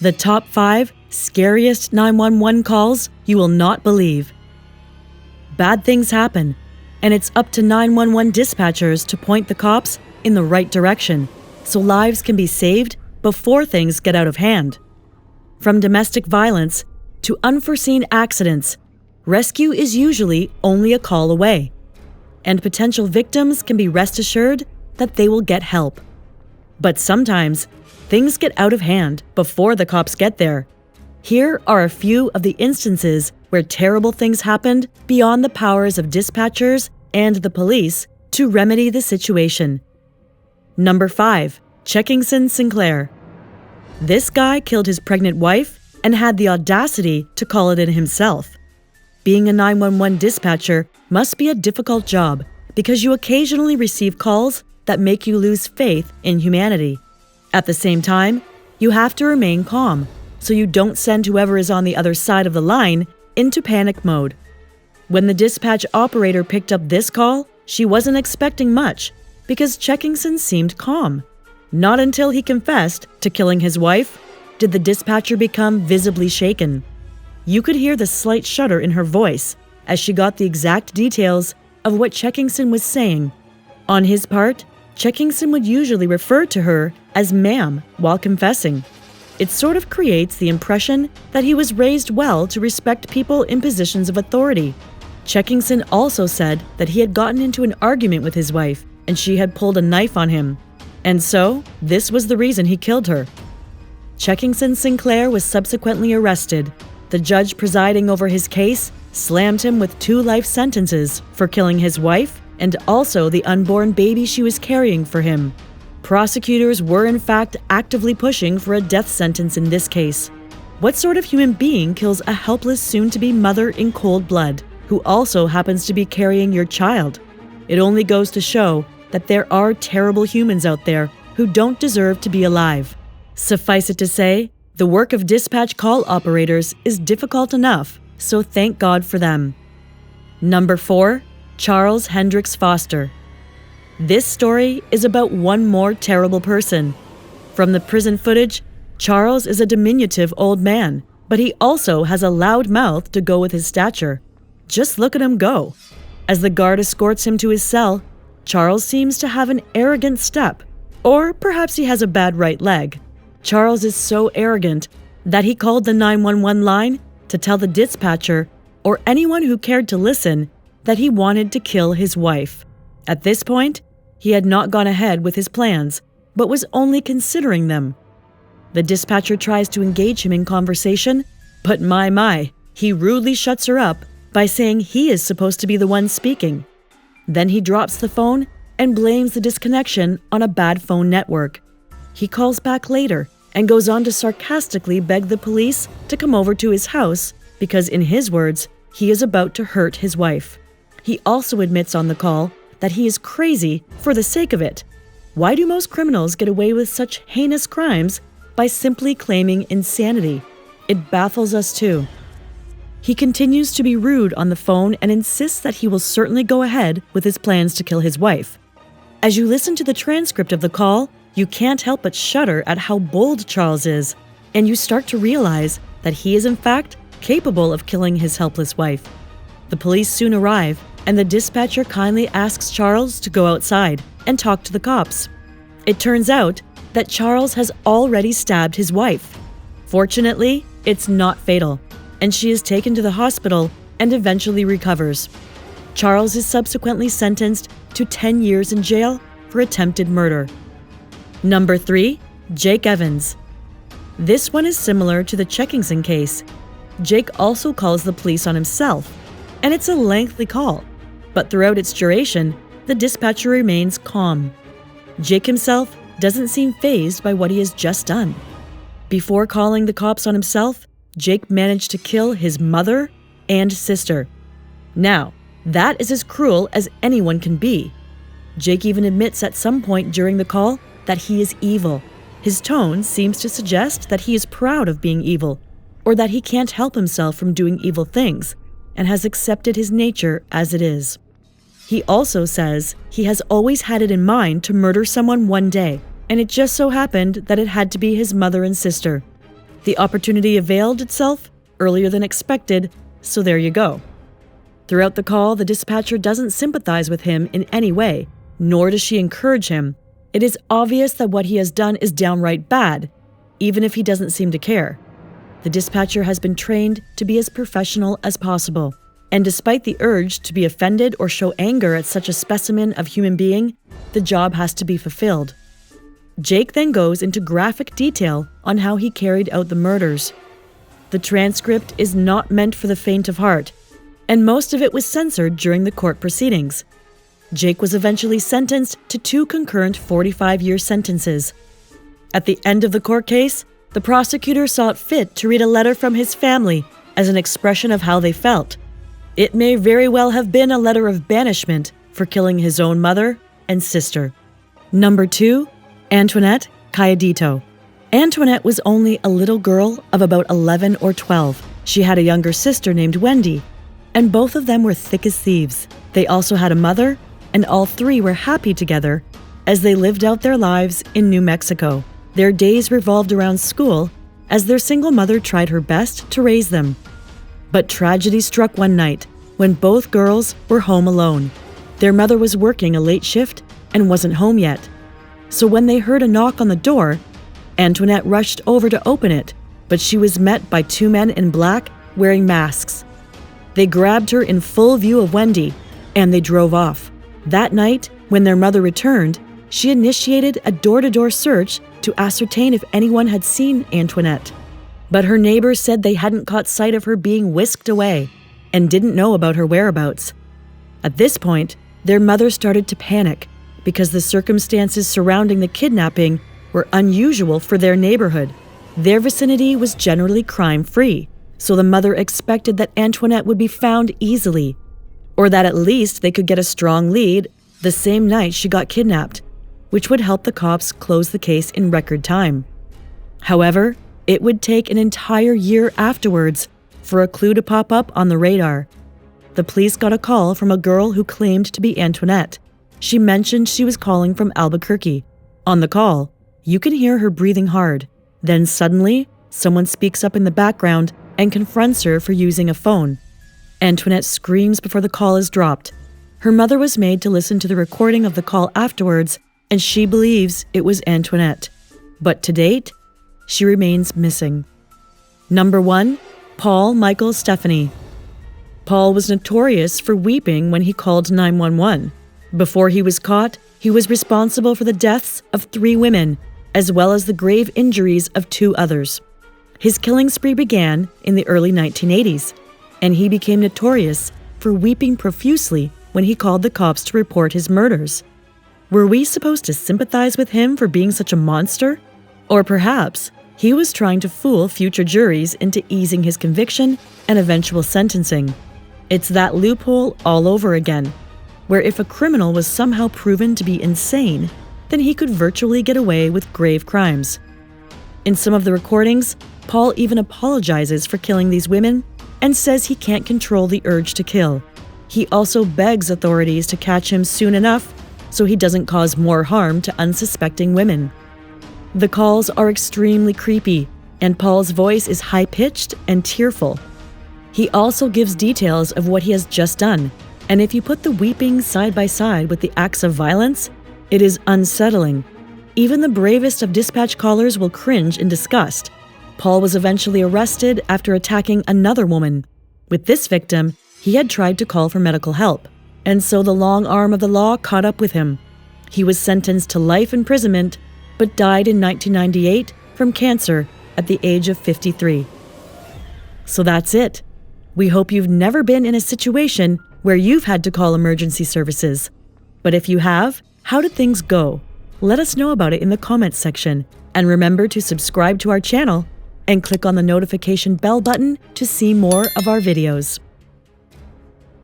The top 5 scariest 911 calls you will not believe. Bad things happen, and it's up to 911 dispatchers to point the cops in the right direction so lives can be saved before things get out of hand. From domestic violence to unforeseen accidents, rescue is usually only a call away, and potential victims can be rest assured that they will get help. But sometimes, things get out of hand before the cops get there. Here are a few of the instances where terrible things happened beyond the powers of dispatchers and the police to remedy the situation. Number 5. Checkingson Sinclair. This guy killed his pregnant wife and had the audacity to call it in himself. Being a 911 dispatcher must be a difficult job because you occasionally receive calls that make you lose faith in humanity. At the same time, you have to remain calm so you don't send whoever is on the other side of the line into panic mode. When the dispatch operator picked up this call, she wasn't expecting much because Checkingson seemed calm. Not until he confessed to killing his wife did the dispatcher become visibly shaken. You could hear the slight shudder in her voice as she got the exact details of what Checkingson was saying. On his part, Checkingson would usually refer to her as ma'am while confessing. It sort of creates the impression that he was raised well to respect people in positions of authority. Checkingson also said that he had gotten into an argument with his wife and she had pulled a knife on him. And so, this was the reason he killed her. Checkingson Sinclair was subsequently arrested. The judge presiding over his case slammed him with 2 life sentences for killing his wife and also the unborn baby she was carrying for him. Prosecutors were in fact actively pushing for a death sentence in this case. What sort of human being kills a helpless soon-to-be mother in cold blood, who also happens to be carrying your child? It only goes to show that there are terrible humans out there who don't deserve to be alive. Suffice it to say, the work of dispatch call operators is difficult enough, so thank God for them. Number 4. Charles Hendricks Foster. This story is about one more terrible person. From the prison footage, Charles is a diminutive old man, but he also has a loud mouth to go with his stature. Just look at him go. As the guard escorts him to his cell, Charles seems to have an arrogant step, or perhaps he has a bad right leg. Charles is so arrogant that he called the 911 line to tell the dispatcher, or anyone who cared to listen, that he wanted to kill his wife. At this point, he had not gone ahead with his plans, but was only considering them. The dispatcher tries to engage him in conversation, but my, he rudely shuts her up by saying he is supposed to be the one speaking. Then he drops the phone and blames the disconnection on a bad phone network. He calls back later and goes on to sarcastically beg the police to come over to his house because, in his words, he is about to hurt his wife. He also admits on the call that he is crazy for the sake of it. Why do most criminals get away with such heinous crimes by simply claiming insanity? It baffles us too. He continues to be rude on the phone and insists that he will certainly go ahead with his plans to kill his wife. As you listen to the transcript of the call, you can't help but shudder at how bold Charles is, and you start to realize that he is in fact capable of killing his helpless wife. The police soon arrive, and the dispatcher kindly asks Charles to go outside and talk to the cops. It turns out that Charles has already stabbed his wife. Fortunately, it's not fatal, and she is taken to the hospital and eventually recovers. Charles is subsequently sentenced to 10 years in jail for attempted murder. Number 3. Jake Evans. This one is similar to the Checkingson case. Jake also calls the police on himself, and it's a lengthy call, but throughout its duration, the dispatcher remains calm. Jake himself doesn't seem fazed by what he has just done. Before calling the cops on himself, Jake managed to kill his mother and sister. Now, that is as cruel as anyone can be. Jake even admits at some point during the call that he is evil. His tone seems to suggest that he is proud of being evil, or that he can't help himself from doing evil things, and has accepted his nature as it is. He also says he has always had it in mind to murder someone one day, and it just so happened that it had to be his mother and sister. The opportunity availed itself earlier than expected, so there you go. Throughout the call, the dispatcher doesn't sympathize with him in any way, nor does she encourage him. It is obvious that what he has done is downright bad, even if he doesn't seem to care. The dispatcher has been trained to be as professional as possible, and despite the urge to be offended or show anger at such a specimen of human being, the job has to be fulfilled. Jake then goes into graphic detail on how he carried out the murders. The transcript is not meant for the faint of heart, and most of it was censored during the court proceedings. Jake was eventually sentenced to 2 concurrent 45-year sentences. At the end of the court case, the prosecutor saw it fit to read a letter from his family as an expression of how they felt. It may very well have been a letter of banishment for killing his own mother and sister. Number 2, Antoinette Cayedito. Antoinette was only a little girl of about 11 or 12. She had a younger sister named Wendy, and both of them were thick as thieves. They also had a mother, and all 3 were happy together as they lived out their lives in New Mexico. Their days revolved around school as their single mother tried her best to raise them. But tragedy struck one night when both girls were home alone. Their mother was working a late shift and wasn't home yet. So when they heard a knock on the door, Antoinette rushed over to open it, but she was met by 2 men in black wearing masks. They grabbed her in full view of Wendy, and they drove off. That night, when their mother returned, she initiated a door-to-door search to ascertain if anyone had seen Antoinette. But her neighbors said they hadn't caught sight of her being whisked away and didn't know about her whereabouts. At this point, their mother started to panic because the circumstances surrounding the kidnapping were unusual for their neighborhood. Their vicinity was generally crime-free, so the mother expected that Antoinette would be found easily, or that at least they could get a strong lead the same night she got kidnapped, which would help the cops close the case in record time. However, it would take an entire year afterwards for a clue to pop up on the radar. The police got a call from a girl who claimed to be Antoinette. She mentioned she was calling from Albuquerque. On the call, you can hear her breathing hard. Then suddenly, someone speaks up in the background and confronts her for using a phone. Antoinette screams before the call is dropped. Her mother was made to listen to the recording of the call afterwards, and she believes it was Antoinette. But to date, she remains missing. Number 1, Paul Michael Stephanie. Paul was notorious for weeping when he called 911. Before he was caught, he was responsible for the deaths of 3 women, as well as the grave injuries of 2 others. His killing spree began in the early 1980s, and he became notorious for weeping profusely when he called the cops to report his murders. Were we supposed to sympathize with him for being such a monster? Or perhaps he was trying to fool future juries into easing his conviction and eventual sentencing. It's that loophole all over again, where if a criminal was somehow proven to be insane, then he could virtually get away with grave crimes. In some of the recordings, Paul even apologizes for killing these women and says he can't control the urge to kill. He also begs authorities to catch him soon enough so he doesn't cause more harm to unsuspecting women. The calls are extremely creepy, and Paul's voice is high-pitched and tearful. He also gives details of what he has just done, and if you put the weeping side by side with the acts of violence, it is unsettling. Even the bravest of dispatch callers will cringe in disgust. Paul was eventually arrested after attacking another woman. With this victim, he had tried to call for medical help, and so the long arm of the law caught up with him. He was sentenced to life imprisonment, but died in 1998 from cancer at the age of 53. So that's it. We hope you've never been in a situation where you've had to call emergency services. But if you have, how did things go? Let us know about it in the comments section, and remember to subscribe to our channel and click on the notification bell button to see more of our videos.